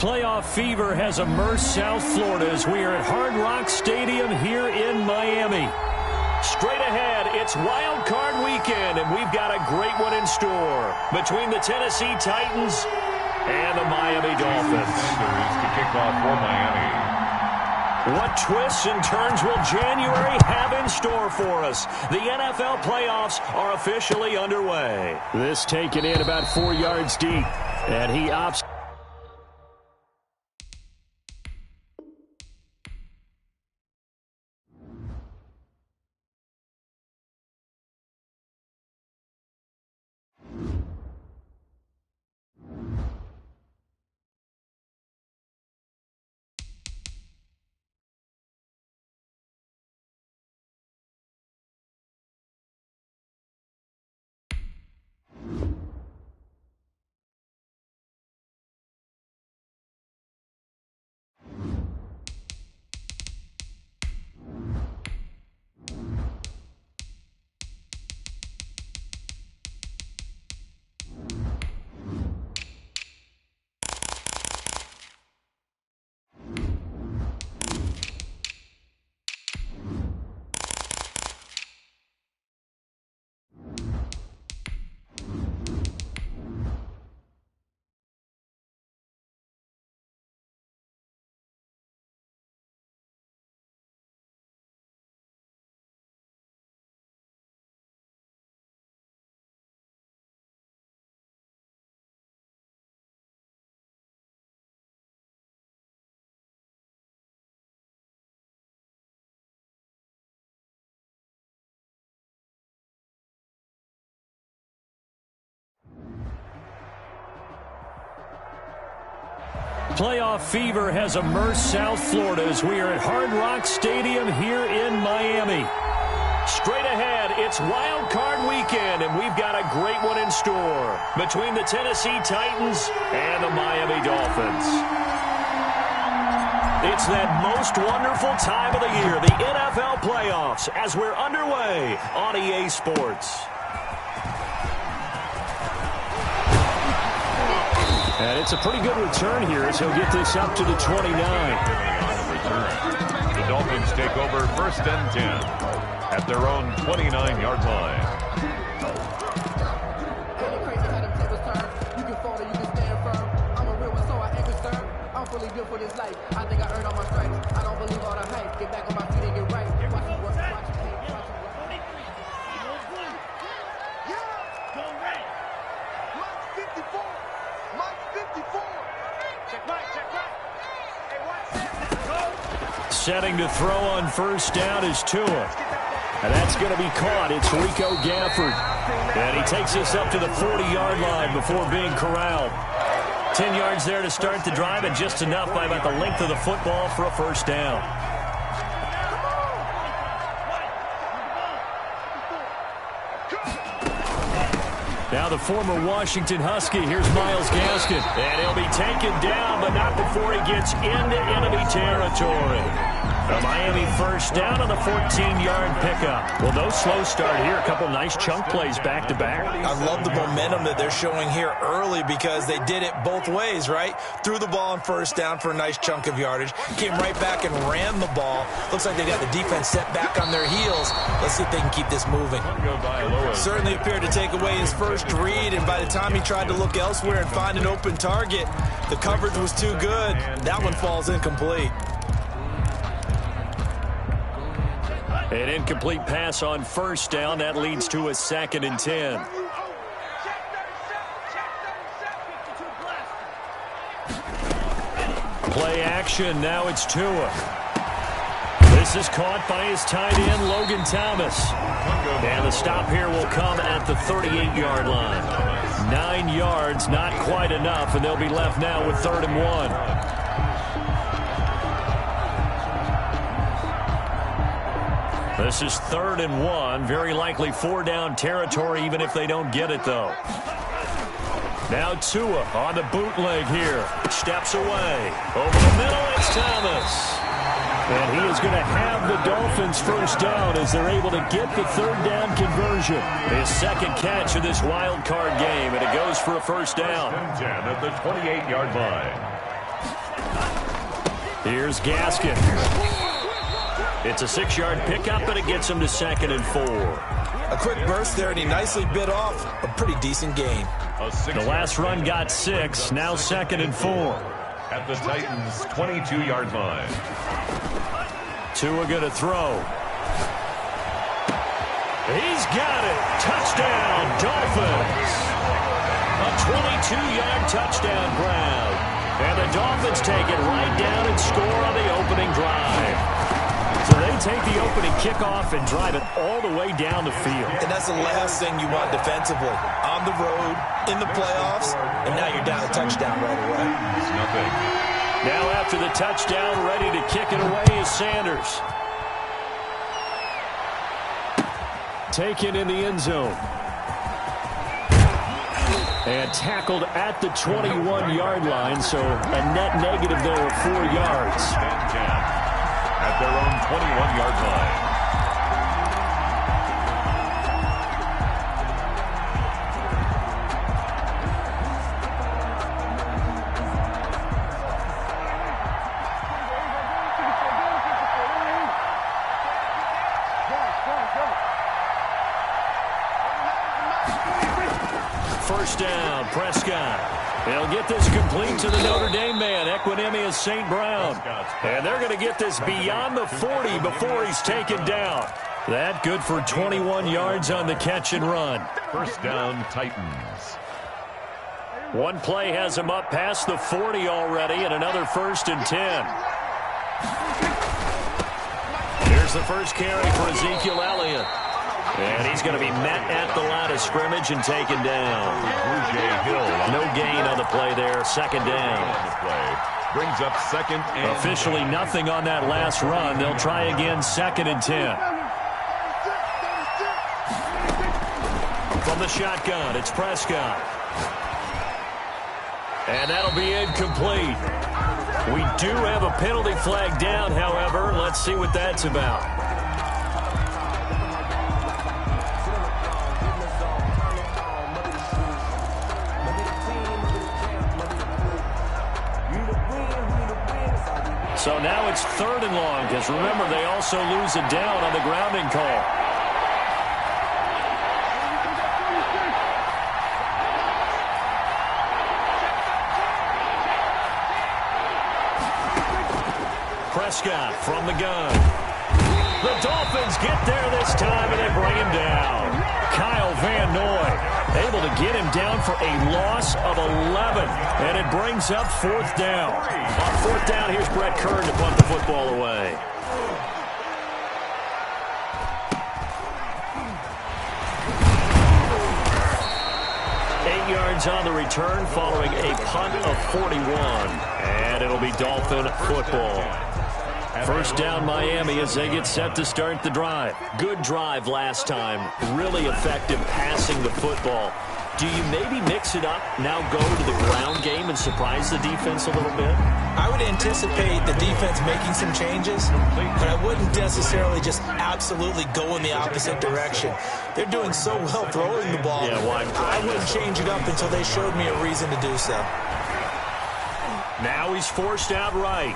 Playoff fever has immersed South Florida as we are at Hard Rock Stadium here in Miami. Straight ahead, it's Wild Card Weekend, and we've got a great one in store between the Tennessee Titans and the Miami Dolphins. To kick off for Miami. What twists and turns will January have in store for us? The NFL playoffs are officially underway. This taken in about 4 yards deep, and he opts. Playoff fever has immersed South Florida as we are at Hard Rock Stadium here in Miami. Straight ahead, it's Wild Card Weekend, and we've got a great one in store between the Tennessee Titans and the Miami Dolphins. It's that most wonderful time of the year, the NFL playoffs, as we're underway on EA Sports. And it's a pretty good return here as he'll get this up to the 29. The Dolphins take over 1st and 10 at their own 29-yard line. I'm fully built for this life. I think I earned all my stripes. I don't believe all the hype. Get back on my feet and get right. Watch it work, watch it take, watch it work. Go red. Mike 54. Mike 54. Check right, check right. Hey, watch that. Go. Setting to throw on 1st down is Tua. And that's going to be caught. It's Rico Gafford. And he takes us up to the 40-yard line before being corralled. 10 yards there to start the drive, and just enough by about the length of the football for a 1st down. Now the former Washington Husky. Here's Myles Gaskin. And he'll be taken down, but not before he gets into enemy territory. A Miami 1st down on the 14-yard pickup. Well, no slow start here. A couple nice chunk plays back-to-back. I love the momentum that they're showing here early because they did it both ways, right? Threw the ball on 1st down for a nice chunk of yardage. Came right back and ran the ball. Looks like they got the defense set back on their heels. Let's see if they can keep this moving. Certainly appeared to take away his first read, and by the time he tried to look elsewhere and find an open target, the coverage was too good. That one falls incomplete. An incomplete pass on 1st down. That leads to a 2nd and 10. Play action. Now it's Tua. This is caught by his tight end, Logan Thomas. And the stop here will come at the 38-yard line. 9 yards, not quite enough, and they'll be left now with 3rd and 1. This is 3rd and 1. Very likely 4-down territory, even if they don't get it, though. Now Tua on the bootleg here. Steps away. Over the middle, it's Thomas. And he is going to have the Dolphins 1st down as they're able to get the 3rd down conversion. His 2nd catch of this wild card game, and it goes for a 1st down. 10 at the 28-yard line. Here's Gaskin. It's a 6-yard pickup, and it gets him to 2nd and 4. A quick burst there, and he nicely bit off a pretty decent gain. The last run got 6, now 2nd and 4. At the Titans' 22-yard line. Tua going to throw. He's got it. Touchdown, Dolphins. A 22-yard touchdown grab. And the Dolphins take it right down and score on the opening drive. So they take the opening kickoff and drive it all the way down the field. And that's the last thing you want defensively. On the road, in the playoffs, and now you're down a touchdown right away. It's nothing. Now after the touchdown, ready to kick it away is Sanders. Taken in the end zone. And tackled at the 21-yard line, so a net negative there of 4 yards. At their own 21-yard line. First down, Prescott. They'll get this complete to the Notre Dame man, Equinemius St. Brown. And they're going to get this beyond the 40 before he's taken down. That good for 21 yards on the catch and run. First down, Titans. One play has him up past the 40 already, and another 1st and 10. Here's the first carry for Ezekiel Elliott. And he's going to be met at the line of scrimmage and taken down. No gain on the play there. 2nd down. Brings up 2nd and officially nothing on that last run. They'll try again 2nd and 10. From the shotgun, it's Prescott. And that'll be incomplete. We do have a penalty flag down, however. Let's see what that's about. So now it's 3rd and long, because remember, they also lose a down on the grounding call. Prescott from the gun. The Dolphins get there this time, and they bring him down. Kyle Van Noy able to get him down for a loss of 11, and it brings up 4th down. On 4th down, here's Brett Kern to punt the football away. Yards on the return following a punt of 41. And it'll be Dolphin football. First down Miami as they get set to start the drive. Good drive last time. Really effective passing the football. Do you maybe mix it up, now go to the ground game and surprise the defense a little bit? I would anticipate the defense making some changes, but I wouldn't necessarily just absolutely go in the opposite direction. They're doing so well throwing the ball. Yeah, why? I wouldn't change it up until they showed me a reason to do so. Now he's forced out right.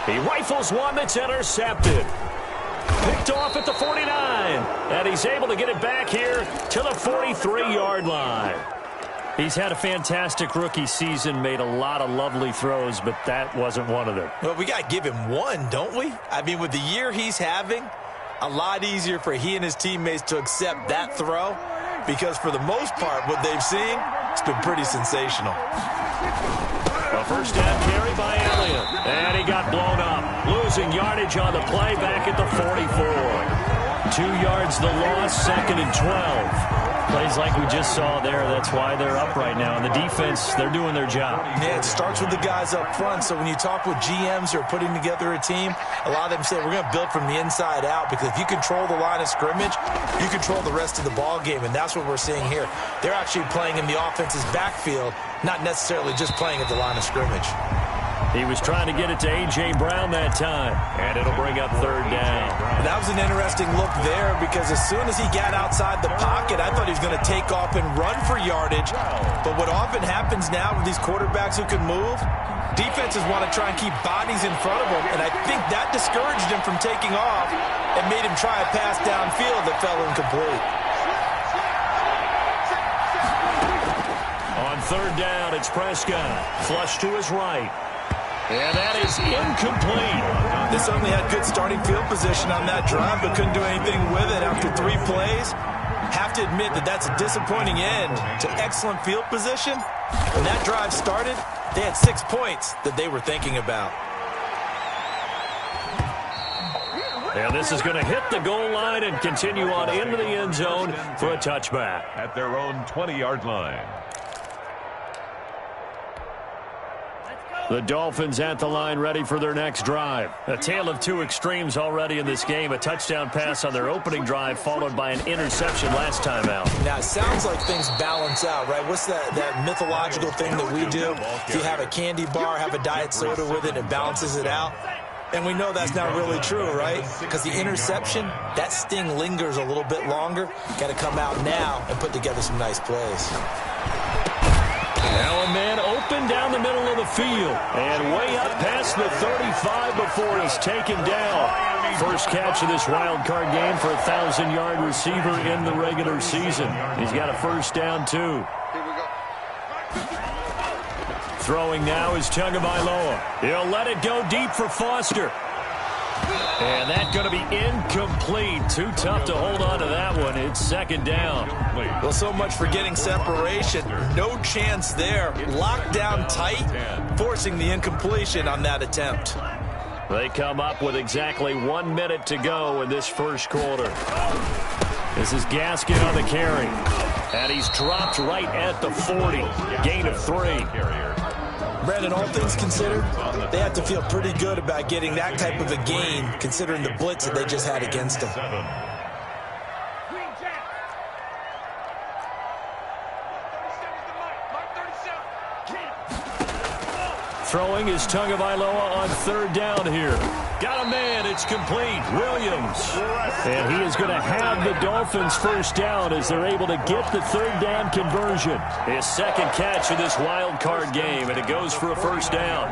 He rifles one that's intercepted. Picked off at the 49. And he's able to get it back here to the 43-yard line. He's had a fantastic rookie season, made a lot of lovely throws, but that wasn't one of them. Well, we got to give him one, don't we? I mean, with the year he's having, a lot easier for he and his teammates to accept that throw, because for the most part, what they've seen, it's been pretty sensational. A first down carry by Elliott, and he got blown up. Losing yardage on the play back at the 44. 2 yards the loss, 2nd and 12. Plays like we just saw there. That's why they're up right now. And the defense, they're doing their job. Yeah, it starts with the guys up front. So when you talk with GMs who are putting together a team, a lot of them say we're going to build from the inside out, because if you control the line of scrimmage, you control the rest of the ball game. And that's what we're seeing here. They're actually playing in the offense's backfield, not necessarily just playing at the line of scrimmage. He was trying to get it to A.J. Brown that time, and it'll bring up 3rd down. That was an interesting look there, because as soon as he got outside the pocket, I thought he was going to take off and run for yardage. But what often happens now with these quarterbacks who can move, Defenses want to try and keep bodies in front of him, and I think that discouraged him from taking off and made him try a pass downfield that fell incomplete. On third down, it's Prescott. Flush to his right. And that is incomplete. They certainly had good starting field position on that drive, but couldn't do anything with it after 3 plays. Have to admit that that's a disappointing end to excellent field position. When that drive started, they had 6 points that they were thinking about. And this is going to hit the goal line and continue on into the end zone for a touchback. At their own 20-yard line. The Dolphins at the line ready for their next drive. A tale of 2 extremes already in this game. A touchdown pass on their opening drive followed by an interception last time out. Now, it sounds like things balance out, right? What's that mythological thing that we do? If you have a candy bar, have a diet soda with it, it balances it out. And we know that's not really true, right? Because the interception, that sting lingers a little bit longer. Got to come out now and put together some nice plays. Now a man open down the middle of the field and way up past the 35 before he's taken down. First catch of this wild card game for a 1,000-yard receiver in the regular season. He's got a first down, too. Throwing now is Tagovailoa. He'll let it go deep for Foster. And that's going to be incomplete. Too tough to hold on to that one. It's second down. Well, so much for getting separation. No chance there. Locked down tight, forcing the incompletion on that attempt. They come up with exactly 1 minute to go in this first quarter. This is Gaskin on the carry. And he's dropped right at the 40. Gain of 3. Brandon, all things considered, they have to feel pretty good about getting that type of a gain, considering the blitz that they just had against them. Throwing is Tagovailoa on third down here. Got a man. It's complete. Williams. And he is going to have the Dolphins first down as they're able to get the third down conversion. His second catch of this wild card game, and it goes for a first down.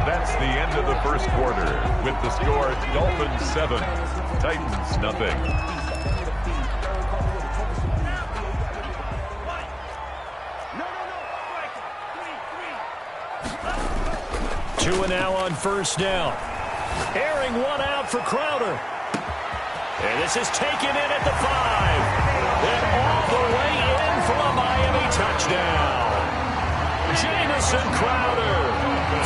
That's the end of the first quarter with the score Dolphins 7, Titans nothing. 2 now on first down. Airing one out for Crowder. And this is taken in at the 5. And all the way in for a Miami touchdown. Jamison Crowder,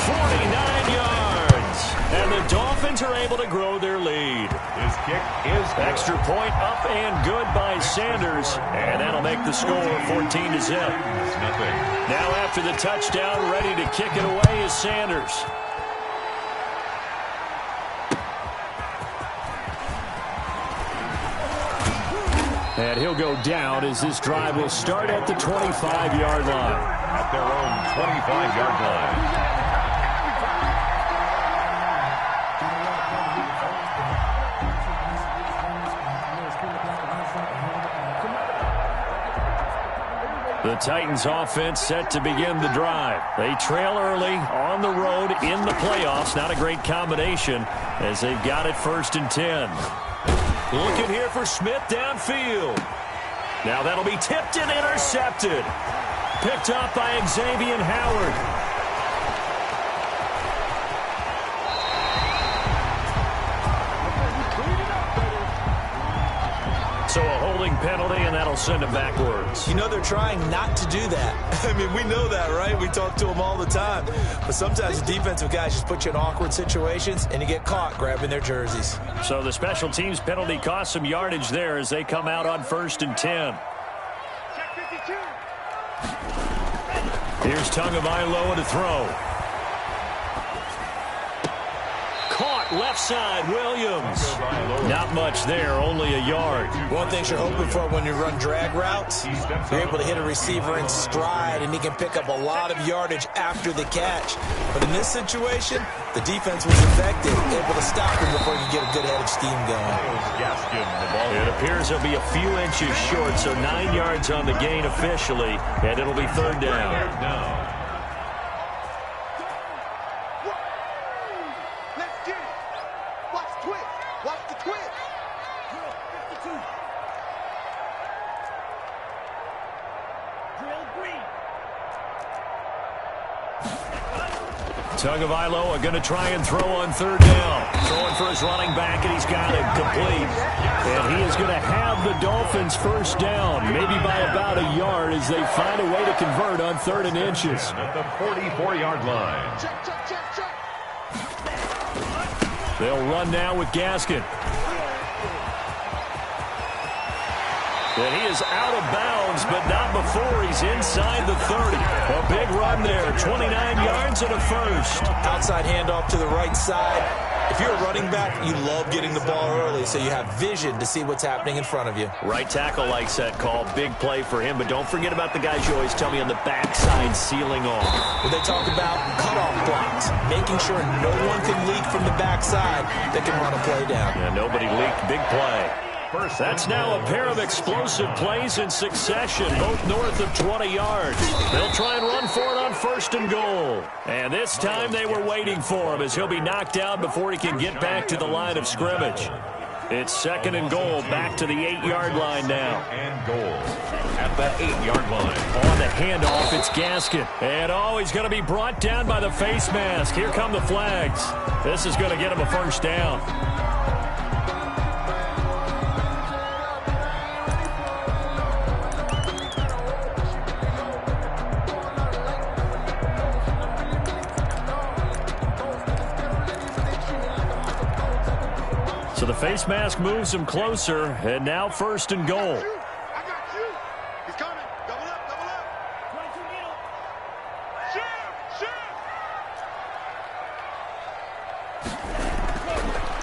49 yards. And the Dolphins are able to grow their lead. His kick is good. Extra point up and good by Sanders. And that'll make the score 14-0. Now after the touchdown, ready to kick it away is Sanders. And he'll go down as this drive will start at the 25-yard line. At their own 25-yard line. The Titans offense set to begin the drive. They trail early on the road in the playoffs. Not a great combination as they've got it first and 10. Looking here for Smith downfield. Now that'll be tipped and intercepted. Picked up by Xavier Howard. So a holding penalty, and that'll send him backwards. You know they're trying not to do that. I mean, we know that, right? We talk to them all the time. But sometimes the defensive guys just put you in awkward situations, and you get caught grabbing their jerseys. So the special teams penalty cost some yardage there as they come out on first and 10. Here's Tagovailoa to throw. Caught left side, Williams. Not much there, only a yard. One thing you're hoping for when you run drag routes, you're able to hit a receiver in stride, and he can pick up a lot of yardage after the catch. But in this situation, the defense was effective, able to stop him before you get a good head of steam going. It appears he'll be a few inches short, so 9 yards on the gain officially, and it'll be third down. Tagovailoa going to try and throw on third down. Throwing for his running back, and he's got it complete. And he is going to have the Dolphins first down, maybe by about a yard as they find a way to convert on 3rd and inches. At the 44-yard line. They'll run now with Gaskin. And he is out of bounds, but not before he's inside the 30. A big run there, 29 yards and a first. Outside handoff to the right side. If you're a running back, you love getting the ball early so you have vision to see what's happening in front of you. Right tackle likes that call. Big play for him, but don't forget about the guys you always tell me on the backside sealing off. When they talk about cutoff blocks, making sure no one can leak from the backside that can run a play down. Yeah, nobody leaked. Big play. That's now a pair of explosive plays in succession, both north of 20 yards. They'll try and run for it on 1st and goal. And this time they were waiting for him as he'll be knocked down before he can get back to the line of scrimmage. It's 2nd and goal, back to the 8-yard line now. And goal at the 8-yard line. On the handoff, it's Gaskin. And he's going to be brought down by the face mask. Here come the flags. This is going to get him a first down. So the face mask moves him closer, and now 1st and goal. I got you. He's coming. Double up, double up. 22 middle. Shoot,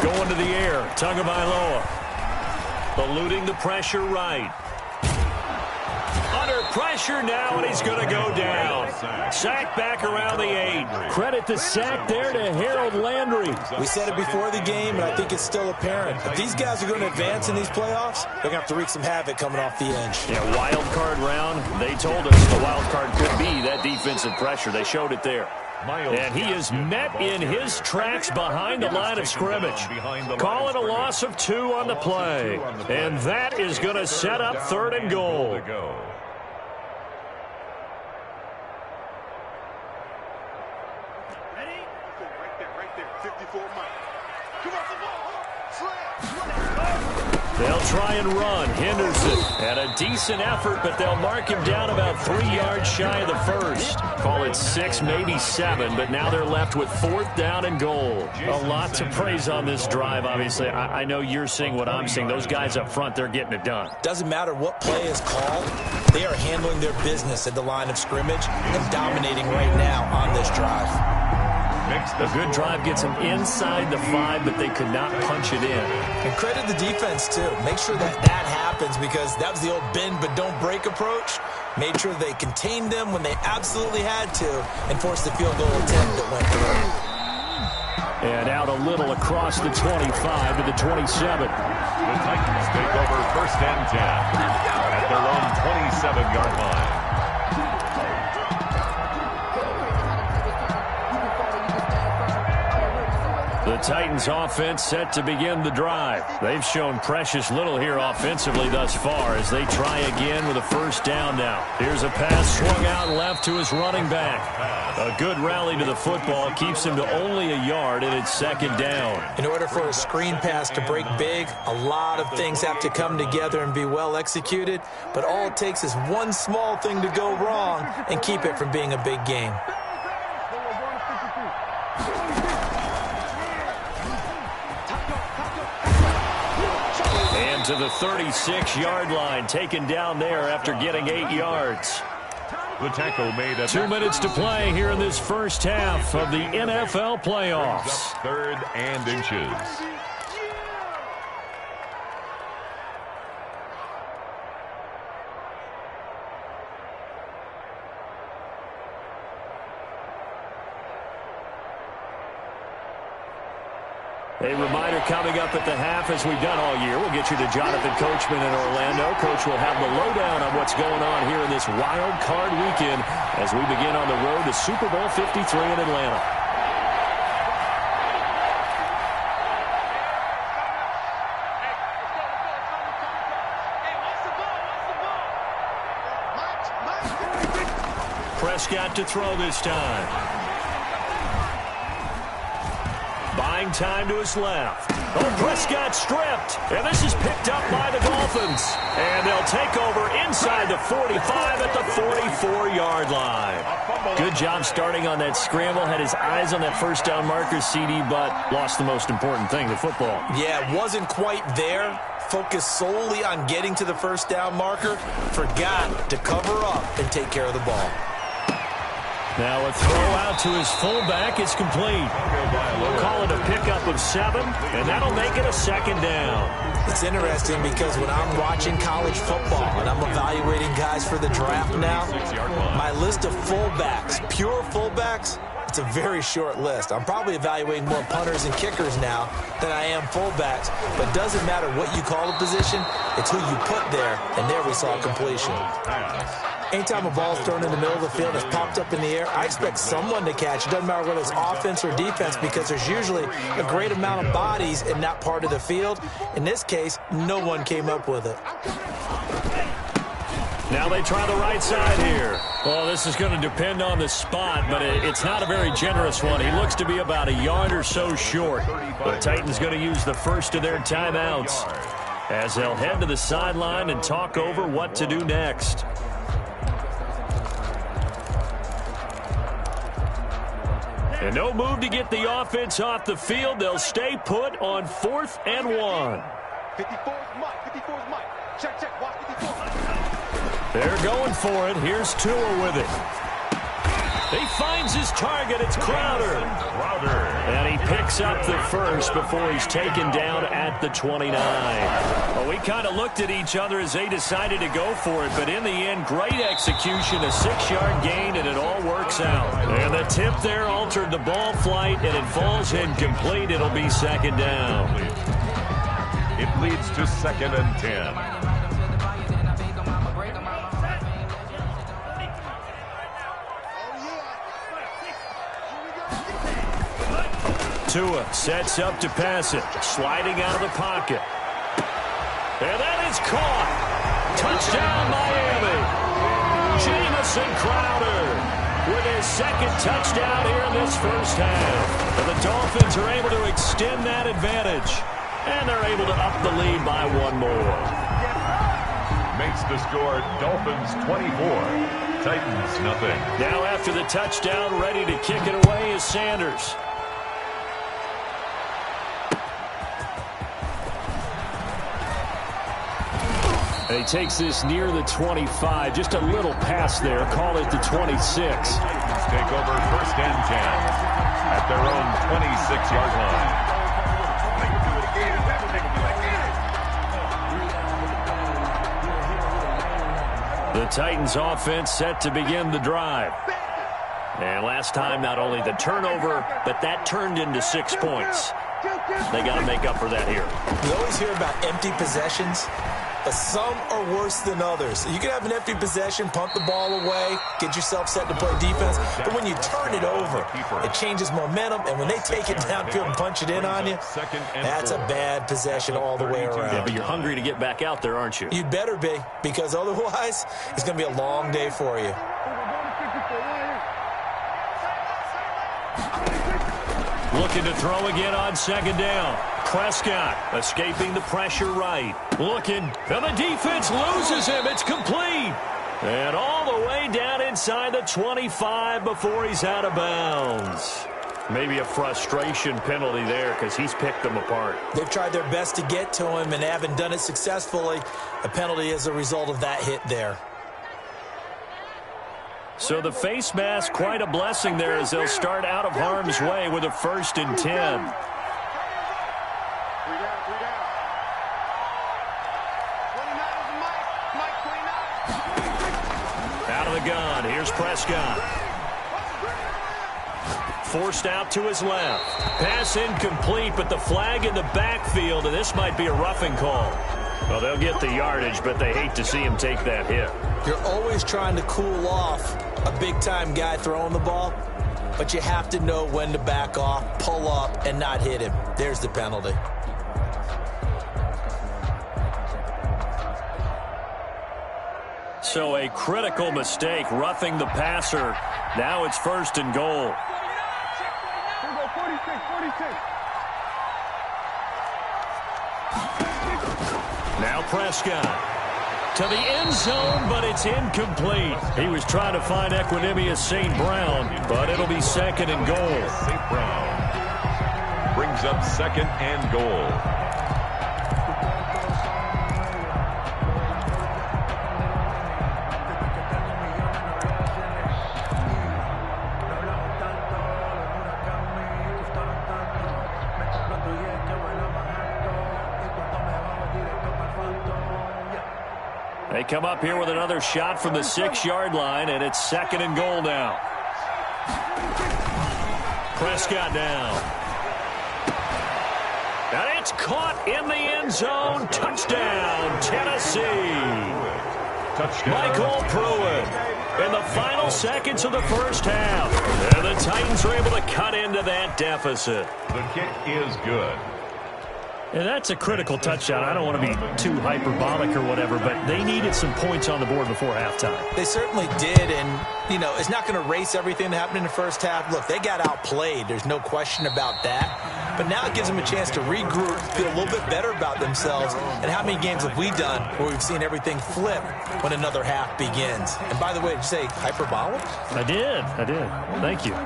Going to the air, Tagovailoa. Eluding the pressure right. Under pressure now, and he's going to go down. Sack back around the 8. Credit the sack there to Harold Landry. We said it before the game, and I think it's still apparent. If these guys are going to advance in these playoffs, they're going to have to wreak some havoc coming off the edge. Yeah, wild card round. They told us the wild card could be that defensive pressure. They showed it there. And he is met in his tracks behind the line of scrimmage. Call it a loss of 2 on the play. And that is going to set up 3rd and goal. right there. 54 Mike. Come on, come on. They'll try and run. Henderson had a decent effort, but they'll mark him down about 3 yards shy of the first. Call it 6, maybe 7, but now they're left with 4th down and goal. A lot to praise on this drive, obviously. I know you're seeing what I'm seeing. Those guys up front, they're getting it done. Doesn't matter what play is called. They are handling their business at the line of scrimmage and dominating right now on this drive. A good drive gets them inside the 5, but they could not punch it in. And credit the defense, too. Make sure that happens, because that was the old bend but don't break approach. Made sure they contained them when they absolutely had to and forced the field goal attempt that went through. And out a little across the 25 to the 27. The Titans take over 1st and 10 at their own 27-yard line. The Titans offense set to begin the drive. They've shown precious little here offensively thus far as they try again with a 1st down now. Here's a pass swung out left to his running back. A good rally to the football keeps him to only a yard, and it's 2nd down. In order for a screen pass to break big, a lot of things have to come together and be well executed, but all it takes is one small thing to go wrong and keep it from being a big game. To the 36-yard line, taken down there after getting 8 yards. The tackle made at 2 minutes to play here in this first half of the NFL playoffs. Third and inches. A reminder coming up at the half, as we've done all year. We'll get you to Jonathan Coachman in Orlando. Coach will have the lowdown on what's going on here in this wild card weekend as we begin on the road to Super Bowl 53 in Atlanta. Prescott to throw this time. Buying time to his left. Oh, Prescott stripped. And this is picked up by the Dolphins. And they'll take over inside the 45 at the 44-yard line. Good job starting on that scramble. Had his eyes on that first down marker, CD, but lost the most important thing, the football. Yeah, wasn't quite there. Focused solely on getting to the first down marker. Forgot to cover up and take care of the ball. Now a throw out to his fullback is complete. We'll call it a pickup of 7, and that'll make it a second down. It's interesting because when I'm watching college football and I'm evaluating guys for the draft now, my list of fullbacks, pure fullbacks, it's a very short list. I'm probably evaluating more punters and kickers now than I am fullbacks, but it doesn't matter what you call a position, it's who you put there, and there we saw completion. Anytime a ball is thrown in the middle of the field, it's popped up in the air, I expect someone to catch. It doesn't matter whether it's offense or defense because there's usually a great amount of bodies in that part of the field. In this case, no one came up with it. Now they try the right side here. Well, this is going to depend on the spot, but it's not a very generous one. He looks to be about a yard or so short. The Titans going to use the first of their timeouts as they'll head to the sideline and talk over what to do next. And no move to get the offense off the field. They'll stay put on 4th and 1. 54's Mike. 54's Mike. Check, check. Watch 54. They're going for it. Here's Tua with it. He finds his target. It's Crowder. And he picks up the first before he's taken down at the 29. Well, we kind of looked at each other as they decided to go for it, but in the end, great execution, a 6-yard gain, and it all works out. And the tip there altered the ball flight, and it falls incomplete. It'll be second down. It leads to 2nd and 10. Tua sets up to pass it, sliding out of the pocket. And that is caught. Touchdown, Miami. Jamison Crowder with his second touchdown here in this first half. And the Dolphins are able to extend that advantage. And they're able to up the lead by 1 more. Makes the score Dolphins 24, Titans nothing. Now after the touchdown, ready to kick it away is Sanders. And he takes this near the 25. Just a little pass there. Call it the 26. Take over 1st and 10 at their own 26-yard line. The Titans offense set to begin the drive. And last time, not only the turnover, but that turned into 6 points. They got to make up for that here. We always hear about empty possessions, but some are worse than others. You can have an empty possession, punt the ball away, get yourself set to play defense, but when you turn it over, it changes momentum, and when they take it downfield and punch it in on you, that's a bad possession all the way around. Yeah, but you're hungry to get back out there, aren't you? You better be, because otherwise, it's going to be a long day for you. Looking to throw again on 2nd down. Prescott escaping the pressure right. Looking, and the defense loses him. It's complete. And all the way down inside the 25 before he's out of bounds. Maybe a frustration penalty there because he's picked them apart. They've tried their best to get to him and haven't done it successfully. A penalty as a result of that hit there. So the face mask, quite a blessing there as they'll start out of harm's way with a 1st and 10. 3 down, 3 down. 29 is Mike. Mike 29. Out of the gun, here's Prescott. Forced out to his left. Pass incomplete, but the flag in the backfield, and this might be a roughing call. Well, they'll get the yardage, but they hate to see him take that hit. You're always trying to cool off a big-time guy throwing the ball, but you have to know when to back off, pull up, and not hit him. There's the penalty. So a critical mistake, roughing the passer. Now it's 1st and goal. Here we go, 46, 46. Now Prescott to the end zone, but it's incomplete. He was trying to find Equanimous St. Brown, but it'll be 2nd and goal. St. Brown brings up 2nd and goal. They come up here with another shot from the 6-yard line, and it's 2nd and goal now. Prescott now. And it's caught in the end zone. Touchdown, Tennessee. Touchdown. Michael Pruitt in the final seconds of the first half. And the Titans are able to cut into that deficit. The kick is good. And that's a critical touchdown. I don't want to be too hyperbolic or whatever, but they needed some points on the board before halftime. They certainly did, and, you know, it's not going to erase everything that happened in the first half. Look, they got outplayed. There's no question about that. But now it gives them a chance to regroup, feel a little bit better about themselves. And how many games have we done where we've seen everything flip when another half begins? And by the way, did you say hyperbolic? I did. Thank you.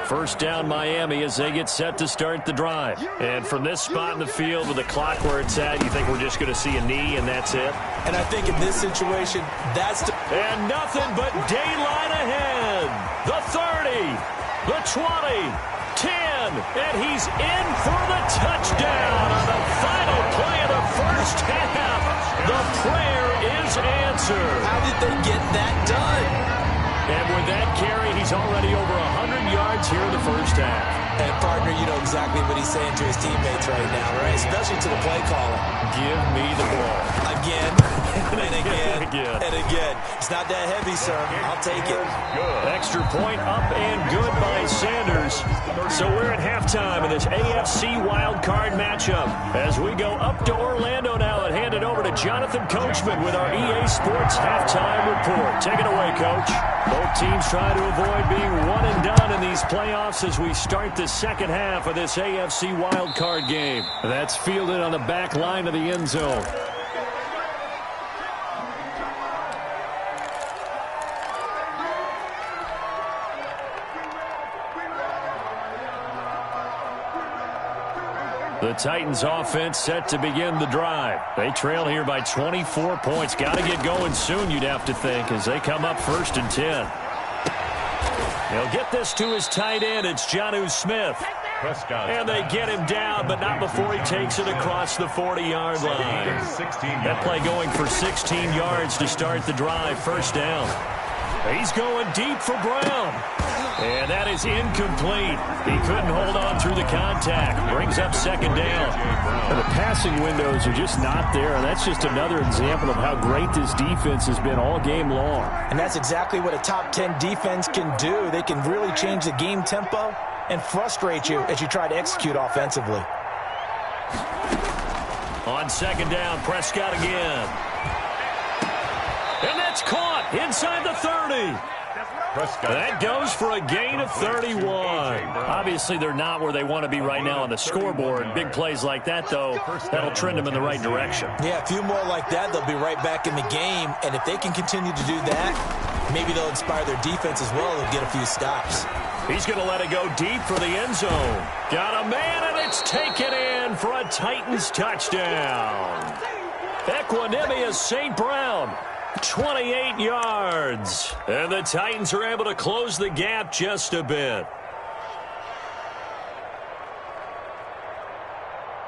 First down, Miami, as they get set to start the drive. And from this spot in the field with the clock where it's at, you think we're just going to see a knee and that's it? And I think in this situation, that's the... And nothing but daylight ahead. The 30, the 20, 10, and he's in for the touchdown on the final play of the first half. The prayer is answered. How did they get that done? And with that carry, he's already over 100 yards here in the first half. And, partner, you know exactly what he's saying to his teammates right now, right? Especially to the play caller. Give me the ball. Again, and again, and again. It's not that heavy, sir. I'll take it. Extra point up and good by Sanders. So we're at halftime in this AFC wildcard matchup. As we go up to Orlando now and hand it over to Jonathan Coachman with our EA Sports halftime report. Take it away, Coach. Both teams trying to avoid being one and done in these playoffs as we start the second half of this AFC wildcard game. That's fielded on the back line of the end zone. The Titans offense set to begin the drive. They trail here by 24 points. Got to get going soon, you'd have to think, as they come up 1st and 10. He'll get this to his tight end. It's Jonnu Smith. Prescott. And they get him down, but not before he takes it across the 40-yard line. That play going for 16 yards to start the drive. First down. He's going deep for Brown. And that is incomplete. He couldn't hold on through the contact. Brings up 2nd down. And the passing windows are just not there. And that's just another example of how great this defense has been all game long. And that's exactly what a top 10 defense can do. They can really change the game tempo and frustrate you as you try to execute offensively. On 2nd down, Prescott again. And that's caught inside the 30. That goes for a gain of 31. Obviously, they're not where they want to be right now on the scoreboard. Big plays like that, though, that'll trend them in the right direction. Yeah, a few more like that, they'll be right back in the game. And if they can continue to do that, maybe they'll inspire their defense as well and get a few stops. He's going to let it go deep for the end zone. Got a man, and it's taken in for a Titans touchdown. Equanimous St. Brown 28 yards. And the Titans are able to close the gap just a bit.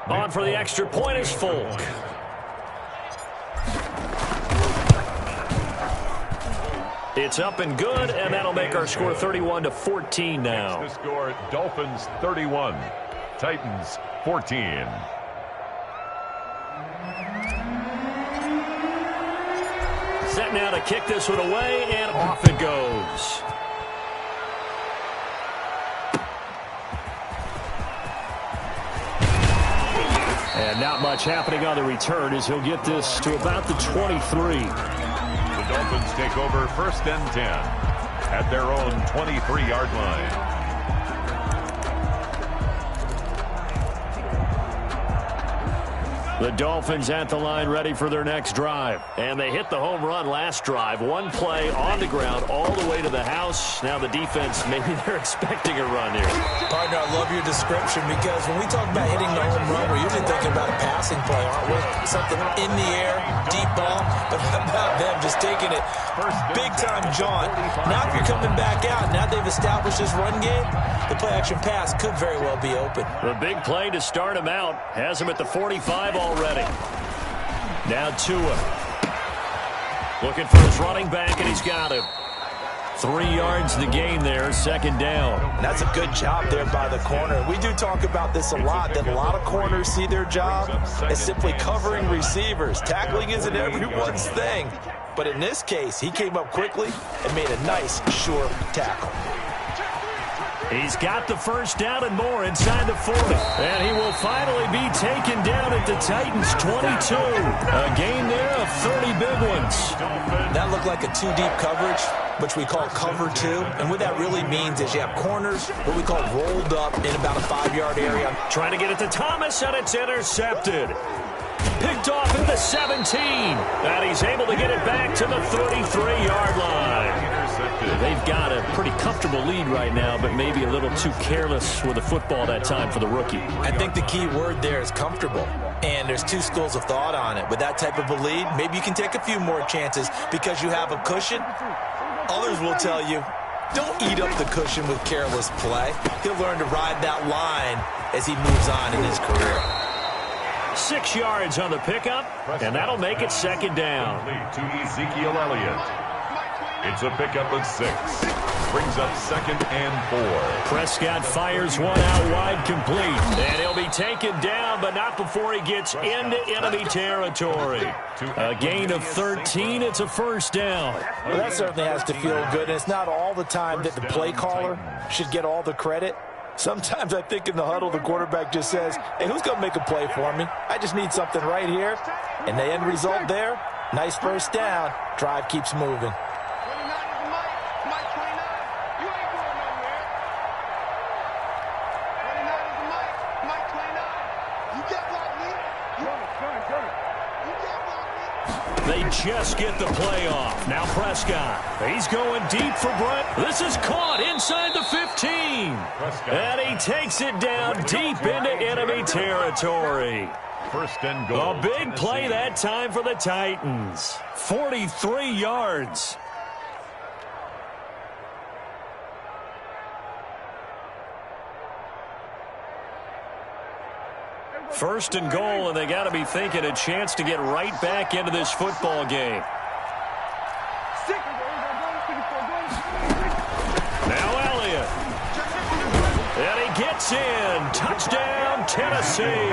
On for the extra point is Folk. It's up and good, and that'll make our score 31-14 now. The score, Dolphins 31, Titans 14. Set now to kick this one away, and off it goes. And not much happening on the return as he'll get this to about the 23. The Dolphins take over 1st and 10 at their own 23-yard line. The Dolphins at the line ready for their next drive. And they hit the home run last drive. One play on the ground all the way to the house. Now the defense, maybe they're expecting a run here. Partner, I love your description because when we talk about hitting the home run, we're usually thinking about a passing play, aren't we? Something in the air, deep ball. But how about them just taking it big-time jaunt? Now if you're coming back out, now they've established this run game, the play-action pass could very well be open. The big play to start him out has him at the 45 already. Now Tua. Looking for his running back, and he's got him. 3 yards the gain there, 2nd down. And that's a good job there by the corner. We do talk about this a lot, that a lot of corners see their job as simply covering receivers. Tackling isn't everyone's thing. But in this case, he came up quickly and made a nice, sure tackle. He's got the 1st down and more inside the 40. And he will finally be taken down at the Titans' 22. A gain there of 30 big ones. That looked like a 2-deep coverage, which we call cover 2. And what that really means is you have corners, what we call rolled up in about a 5-yard area. Trying to get it to Thomas, and it's intercepted. Picked off at the 17. And he's able to get it back to the 33-yard line. They've got a pretty comfortable lead right now, but maybe a little too careless with the football that time for the rookie. I think the key word there is comfortable. And there's 2 schools of thought on it. With that type of a lead, maybe you can take a few more chances because you have a cushion. Others will tell you, don't eat up the cushion with careless play. He'll learn to ride that line as he moves on in his career. 6 yards on the pickup, and that'll make it 2nd down. To Ezekiel Elliott. It's a pickup of 6. Brings up 2nd and 4. Prescott fires one out wide complete. And he'll be taken down, but not before he gets into enemy territory. A gain of 13. It's a 1st down. Well, that certainly has to feel good. And it's not all the time that the play caller should get all the credit. Sometimes I think in the huddle, the quarterback just says, hey, who's going to make a play for me? I just need something right here. And the end result there, nice 1st down. Drive keeps moving. They just get the play off. Now Prescott. He's going deep for Brett. This is caught inside the 15. And he takes it down deep into enemy territory. 1st and goal. A big play that time for the Titans. 43 yards. First and goal, and they got to be thinking a chance to get right back into this football game. Now Elliott. And he gets in. Touchdown, Tennessee.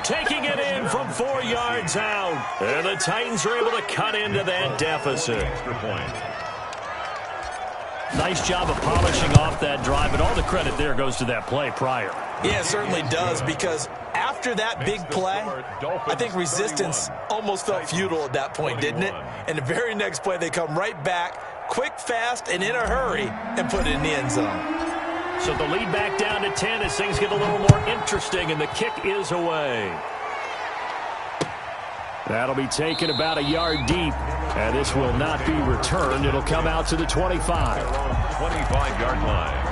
Taking it in from 4 yards out. And the Titans are able to cut into that deficit. Nice job of polishing off that drive, but all the credit there goes to that play prior. Yeah, it certainly does, because after that big play, I think resistance almost felt futile at that point, didn't it? And the very next play, they come right back, quick, fast, and in a hurry, and put it in the end zone. So the lead back down to 10 as things get a little more interesting, and the kick is away. That'll be taken about a yard deep, and this will not be returned. It'll come out to the 25. 25-yard line.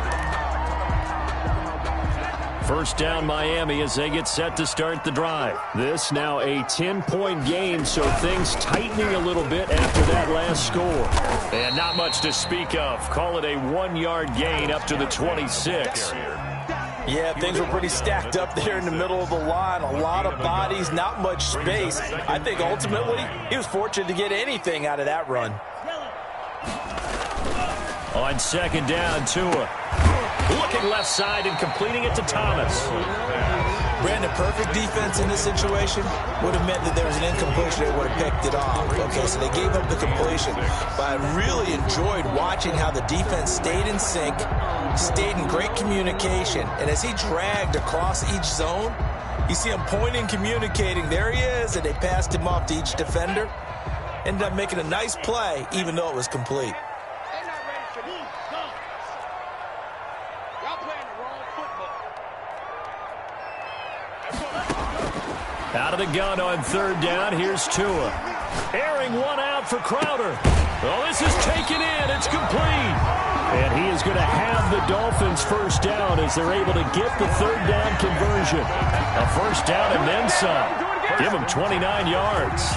First down Miami as they get set to start the drive. This now a 10-point game, so things tightening a little bit after that last score. And not much to speak of. Call it a 1-yard gain up to the 26. Yeah, things were pretty stacked up there in the middle of the line. A lot of bodies, not much space. I think ultimately he was fortunate to get anything out of that run. On second down, Tua. Looking left side and completing it to Thomas. Brandon, perfect defense in this situation would have meant that there was an incompletion. They would have picked it off. Okay, so they gave up the completion. But I really enjoyed watching how the defense stayed in sync, stayed in great communication. And as he dragged across each zone, you see him pointing, communicating. There he is, and they passed him off to each defender. Ended up making a nice play, even though it was complete. Out of the gun on third down, here's Tua. Airing one out for Crowder. Oh, this is taken in. It's complete. And he is going to have the Dolphins first down as they're able to get the third down conversion. A first down and then some. Give him 29 yards.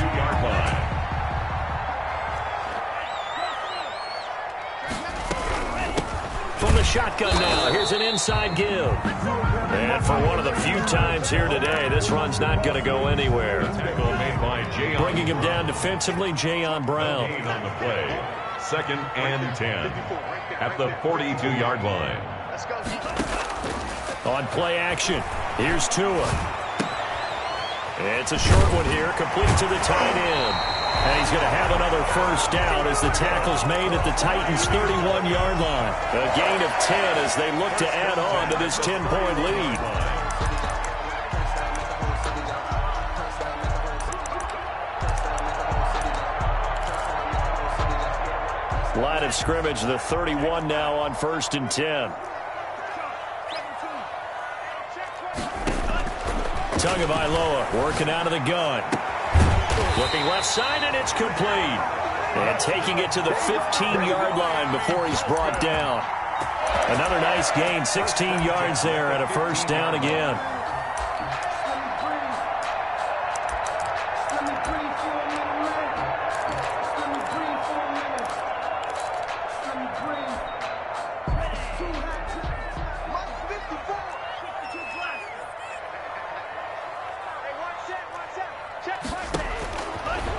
From the shotgun now, here's an inside give. And for one of the few times here today, this run's not going to go anywhere. Bringing him down defensively, Jayon Brown. On the play, second and 10 at the 42-yard line. On play action, here's Tua. It's a short one here, complete to the tight end. And he's going to have another first down as the tackle's made at the Titans' 31-yard line. A gain of 10 as they look to add on to this 10-point lead. Line of scrimmage, the 31 now on first and 10. Tagovailoa working out of the gun. Looking left side, and it's complete. And taking it to the 15-yard line before he's brought down. Another nice gain, 16 yards there and a first down again.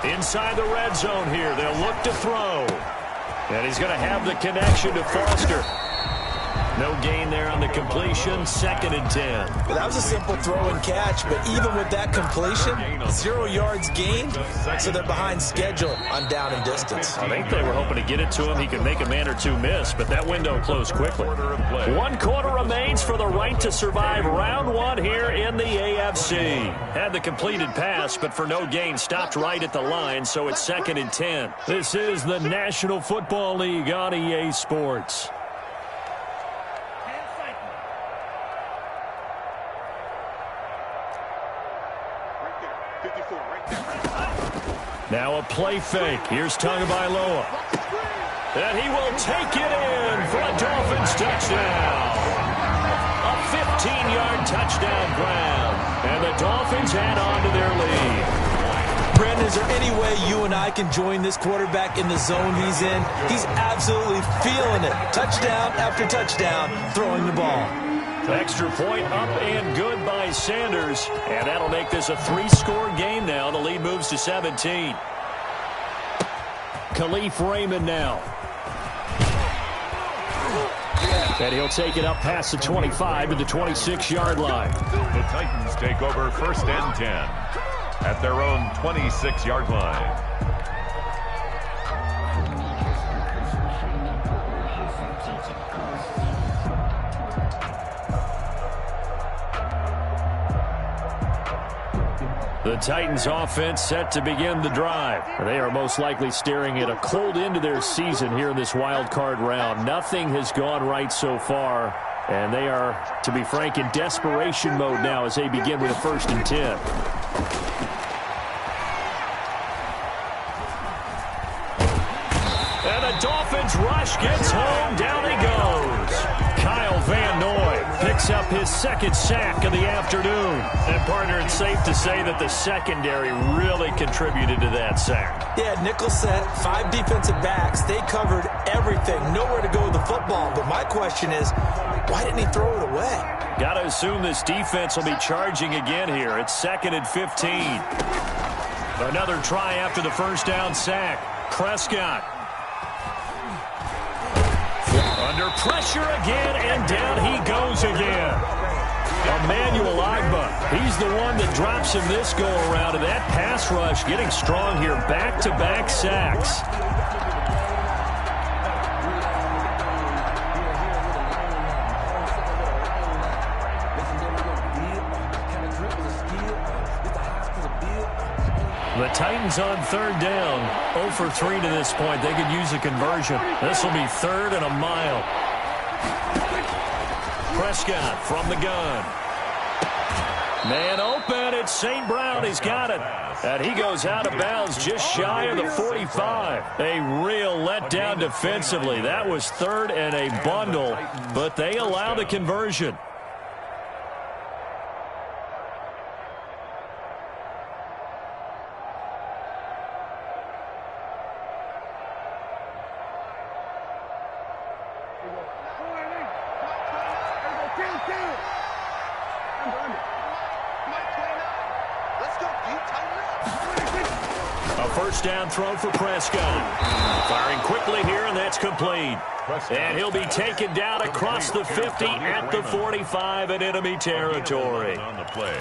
Inside the red zone here, they'll look to throw. And he's going to have the connection to Foster. No gain there on the completion, second and 10. Well, that was a simple throw and catch, but even with that completion, 0 yards gained, so they're behind schedule on down and distance. I think they were hoping to get it to him. He could make a man or two miss, but that window closed quickly. 1 quarter remains for the right to survive round 1 here in the AFC. Had the completed pass, but for no gain, stopped right at the line, so it's second and 10. This is the National Football League on EA Sports. Now a play fake. Here's Tagovailoa. And he will take it in for a Dolphins touchdown. A 15-yard touchdown grab. And the Dolphins add on to their lead. Brandon, is there any way you and I can join this quarterback in the zone he's in? He's absolutely feeling it. Touchdown after touchdown, throwing the ball. Extra point up and good by Sanders. And that'll make this a 3-score game now. The lead moves to 17. Khalif Raymond now. And he'll take it up past the 25 to the 26-yard line. The Titans take over first and 10 at their own 26-yard line. The Titans offense set to begin the drive. They are most likely staring at a cold end to their season here in this wild card round. Nothing has gone right so far, and they are, to be frank, in desperation mode now as they begin with a first and 10. And the Dolphins rush gets home. Down he goes. Kyle Van Noy picks picks up his second sack of the afternoon. And, partner, it's safe to say that the secondary really contributed to that sack. Yeah, nickel set, 5 defensive backs. They covered everything. Nowhere to go with the football. But my question is, why didn't he throw it away? Got to assume this defense will be charging again here. It's 2nd and 15. Another try after the first down sack. Prescott. Under pressure again, and down he goes again. Emmanuel Ogbah, he's the one that drops him this go-around, and that pass rush getting strong here. Back-to-back sacks. The Titans on 3rd down. 0 for 3 to this point. They could use a conversion. This will be 3rd and a mile. Prescott from the gun. Man open. It's St. Brown. He's got it. And he goes out of bounds just shy of the 45. A real letdown defensively. That was 3rd and a bundle, but they allow the conversion. First down throw for Prescott. Firing quickly here, and that's complete. And he'll be taken down across the 50 at the 45 in enemy territory.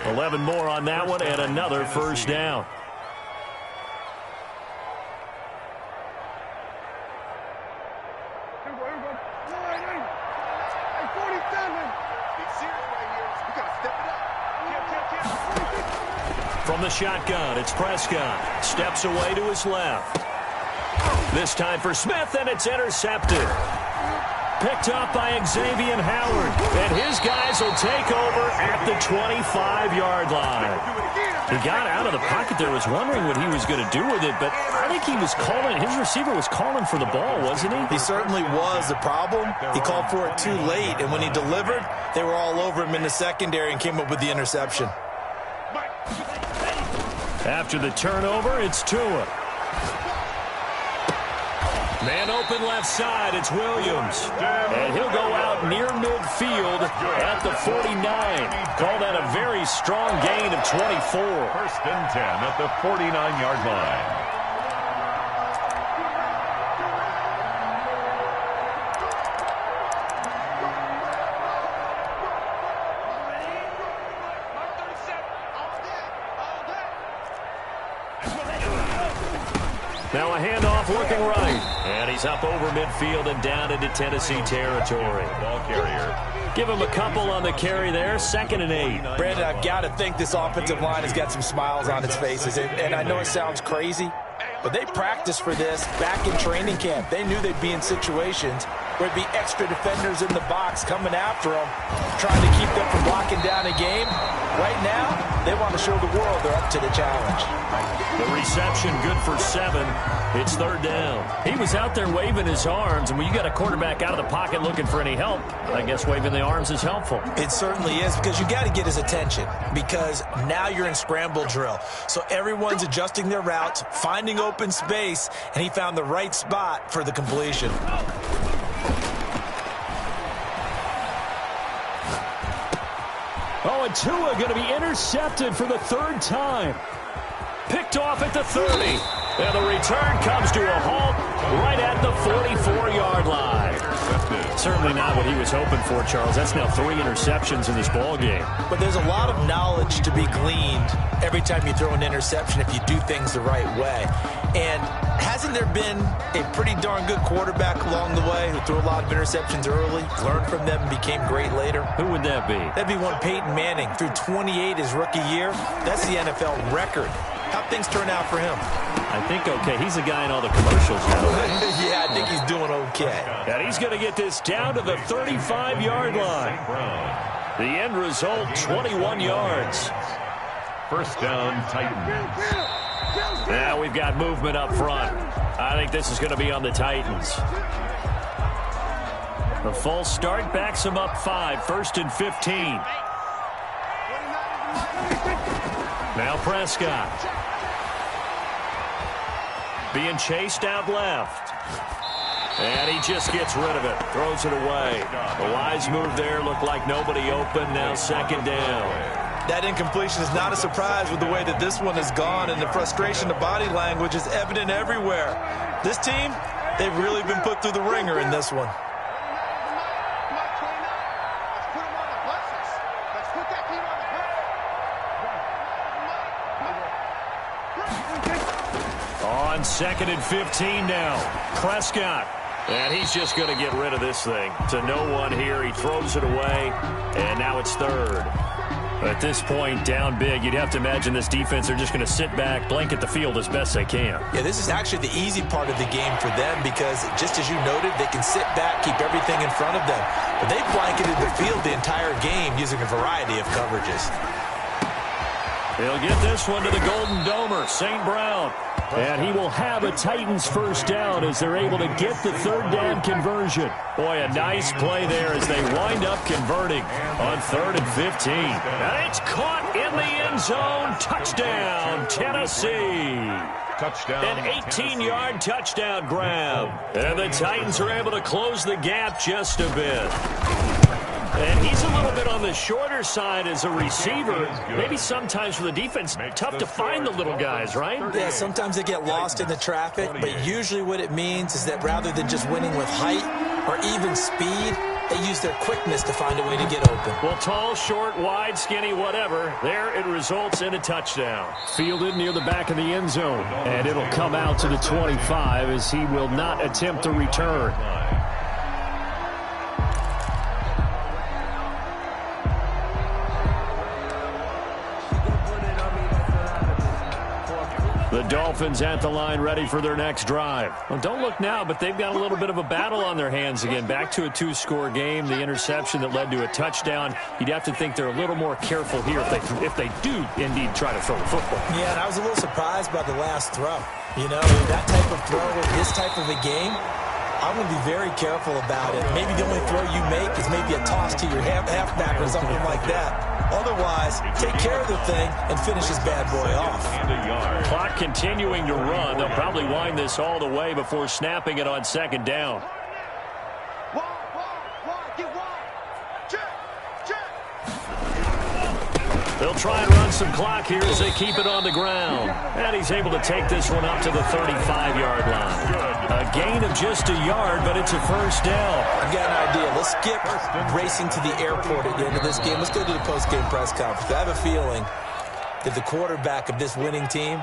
11 more on that one, and another first down. From the shotgun, it's Prescott. Steps away to his left. This time for Smith, and it's intercepted. Picked up by Xavier Howard. And his guys will take over at the 25-yard line. He got out of the pocket there, was wondering what he was going to do with it, but I think he was calling, his receiver was calling for the ball, wasn't he? He certainly was. The problem, he called for it too late, and when he delivered, they were all over him in the secondary and came up with the interception. After the turnover, it's Tua. Man open left side, it's Williams. And he'll go out near midfield at the 49. Call that a very strong gain of 24. 1st and 10 at the 49-yard line. Now a handoff looking right. And he's up over midfield and down into Tennessee territory. Ball carrier. Give him a couple on the carry there. 2nd and 8. Brandon, I've got to think this offensive line has got some smiles on its faces. And I know it sounds crazy, but they practiced for this back in training camp. They knew they'd be in situations where there'd be extra defenders in the box coming after them, trying to keep them from blocking down a game. Right now, they want to show the world they're up to the challenge. The reception good for 7. It's 3rd down. He was out there waving his arms, and when you got a quarterback out of the pocket looking for any help, I guess waving the arms is helpful. It certainly is, because you got to get his attention, because now you're in scramble drill. So everyone's adjusting their routes, finding open space, and he found the right spot for the completion. Oh, and Tua going to be intercepted for the 3rd time. Picked off at the 30. And the return comes to a halt right at the 44-yard line. Certainly not what he was hoping for, Charles. That's now 3 interceptions in this ball game. But there's a lot of knowledge to be gleaned every time you throw an interception if you do things the right way. And hasn't there been a pretty darn good quarterback along the way who threw a lot of interceptions early, learned from them, and became great later? Who would that be? That'd be one Peyton Manning. Threw 28 his rookie year. That's the NFL record. How'd things turn out for him? I think okay. He's the guy in all the commercials now. Yeah, I think he's doing okay. And he's going to get this down to the 35-yard line. The end result, 21 yards. 1st down, Titans. Now we've got movement up front. I think this is going to be on the Titans. The false start backs him up 5, 1st and 15. Now Prescott. Being chased out left. And he just gets rid of it. Throws it away. A wise move there. Looked like nobody open. Now 2nd down. That incompletion is not a surprise with the way that this one has gone, and the frustration, the body language is evident everywhere. This team, they've really been put through the ringer in this one. On 2nd and 15 now. Prescott. And he's just going to get rid of this thing. To no one here. He throws it away. And now it's 3rd. At this point, down big, you'd have to imagine this defense are just going to sit back, blanket the field as best they can. Yeah, this is actually the easy part of the game for them because, just as you noted, they can sit back, keep everything in front of them. But they blanketed the field the entire game using a variety of coverages. He'll get this one to the Golden Domer, St. Brown. And he will have a Titans first down as they're able to get the 3rd down conversion. Boy, a nice play there as they wind up converting on 3rd and 15. And it's caught in the end zone. Touchdown, Tennessee. Touchdown. An 18-yard touchdown grab. And the Titans are able to close the gap just a bit. And he's a little bit on the shorter side as a receiver. Maybe sometimes for the defense, tough to find the little guys, right? Yeah, sometimes they get lost in the traffic, but usually what it means is that rather than just winning with height or even speed, they use their quickness to find a way to get open. Well, tall, short, wide, skinny, whatever, there it results in a touchdown. Fielded near the back of the end zone, and it'll come out to the 25 as he will not attempt to return. The Dolphins at the line ready for their next drive. Well, don't look now, but they've got a little bit of a battle on their hands again. Back to a 2-score game. The interception that led to a touchdown. You'd have to think they're a little more careful here if they do indeed try to throw the football. Yeah, and I was a little surprised by the last throw. You know, that type of throw with this type of a game, I'm going to be very careful about it. Maybe the only throw you make is maybe a toss to your halfback or something like that. Otherwise, take care of the thing and finish this bad boy off. Clock continuing to run. They'll probably wind this all the way before snapping it on 2nd down. They'll try and run some clock here as they keep it on the ground. And he's able to take this one up to the 35-yard line. A gain of just a yard, but it's a first down. I've got an idea. Let's skip racing to the airport at the end of this game. Let's go to the post-game press conference. I have a feeling that the quarterback of this winning team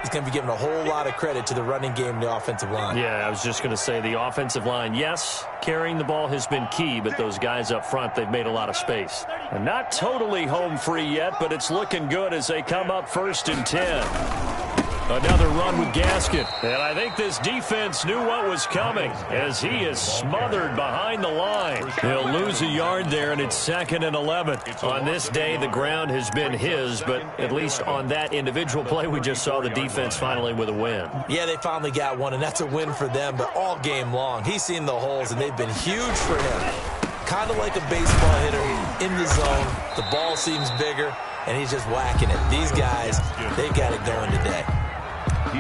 is going to be giving a whole lot of credit to the running game and the offensive line. Yeah, I was just going to say the offensive line, yes, carrying the ball has been key, but those guys up front, they've made a lot of space. And not totally home free yet, but it's looking good as they come up 1st and 10. Another run with Gaskin. And I think this defense knew what was coming as he is smothered behind the line. He'll lose a yard there, and it's 2nd and 11. On this day, the ground has been his, but at least on that individual play, we just saw the defense finally with a win. Yeah, they finally got one, and that's a win for them, but all game long, he's seen the holes, and they've been huge for him. Kind of like a baseball hitter in the zone. The ball seems bigger, and he's just whacking it. These guys, they've got it going today.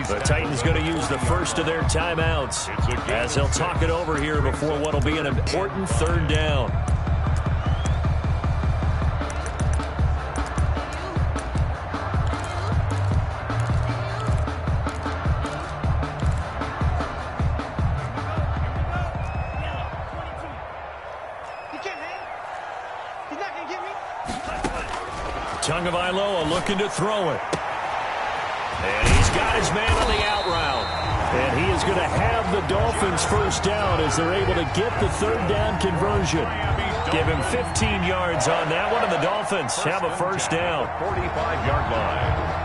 The Titans going to use the first of their timeouts as they'll talk it over here before what will be an important 3rd down. Tagovailoa looking to throw it. And he's got his man on the out route. And he is going to have the Dolphins first down as they're able to get the 3rd down conversion. Give him 15 yards on that one, and the Dolphins have a first down. 45-yard line.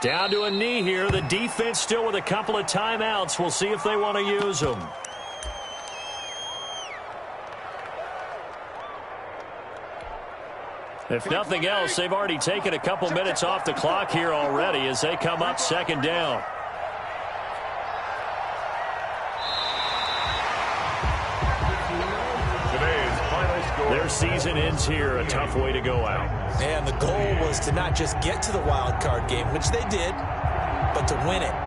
Down to a knee here. The defense still with a couple of timeouts. We'll see if they want to use them. If nothing else, they've already taken a couple minutes off the clock here already as they come up second down. Today's final score. Their season ends here, a tough way to go out. And the goal was to not just get to the wild card game, which they did, but to win it.